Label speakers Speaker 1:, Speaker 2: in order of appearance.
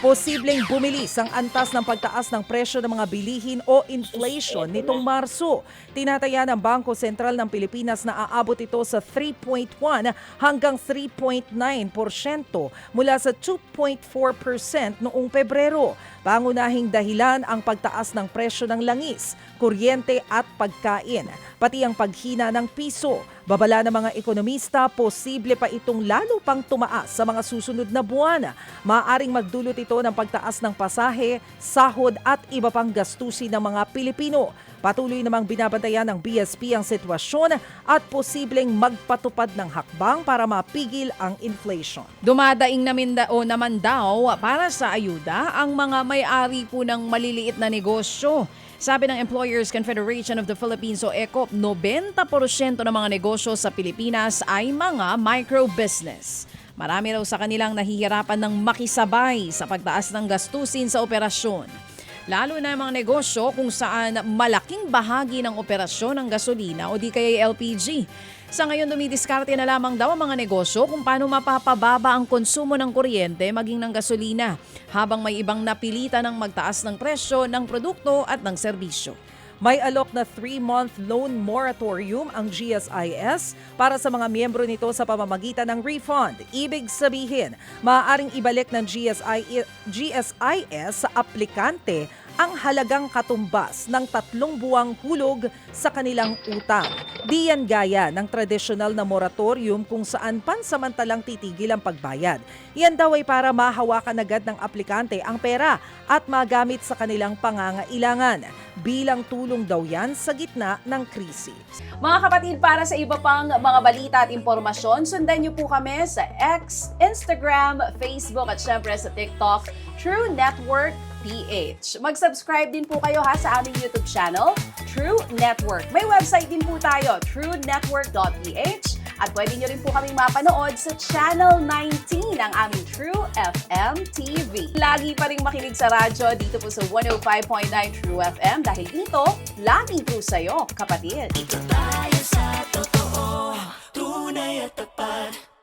Speaker 1: Posibleng bumilis ang antas ng pagtaas ng presyo ng mga bilihin o inflation nitong Marso. Tinataya ng Bangko Sentral ng Pilipinas na aabot ito sa 3.1 hanggang 3.9% mula sa 2.4% noong Pebrero. Pangunahing dahilan ang pagtaas ng presyo ng langis, kuryente at pagkain, pati ang paghina ng piso. Babala ng mga ekonomista, posible pa itong lalo pang tumaas sa mga susunod na buwan. Maaaring magdulot ito ng pagtaas ng pasahe, sahod at iba pang gastusin ng mga Pilipino. Patuloy namang binabantayan ng BSP ang sitwasyon at posibleng magpatupad ng hakbang para mapigil ang inflation.
Speaker 2: Dumadaing naman daw para sa ayuda ang mga may-ari po ng maliliit na negosyo. Sabi ng Employers Confederation of the Philippines o ECOP, 90% ng mga negosyo sa Pilipinas ay mga micro-business. Marami raw sa kanilang nahihirapan ng makisabay sa pagtaas ng gastusin sa operasyon. Lalo na mga negosyo kung saan malaking bahagi ng operasyon ng gasolina o di kaya LPG. Sa ngayon, dumidiskarte na lamang daw ang mga negosyo kung paano mapapababa ang konsumo ng kuryente maging ng gasolina, habang may ibang napilitan ng magtaas ng presyo ng produkto at ng serbisyo.
Speaker 1: May alok na 3-month loan moratorium ang GSIS para sa mga miyembro nito sa pamamagitan ng refund. Ibig sabihin, maaaring ibalik ng GSIS sa aplikante ang halagang katumbas ng 3 buwang hulog sa kanilang utang. Di yan gaya ng tradisyonal na moratorium kung saan pansamantalang titigil ang pagbayad. Yan daw ay para mahawakan agad ng aplikante ang pera at magamit sa kanilang pangangailangan. Bilang tulong daw yan sa gitna ng krisis.
Speaker 2: Mga kapatid, para sa iba pang mga balita at impormasyon, sundan niyo po kami sa X, Instagram, Facebook at syempre sa TikTok, True Network PH. Mag-subscribe din po kayo sa aming YouTube channel, True Network. May website din po tayo, truenetwork.ph, at pwede nyo rin po kaming mapanood sa Channel 19 ng aming True FM TV. Lagi pa rin makinig sa radyo dito po sa 105.9 True FM dahil dito, laging true sa'yo, kapatid.
Speaker 3: Ito tayo sa totoo, tunay at tapat.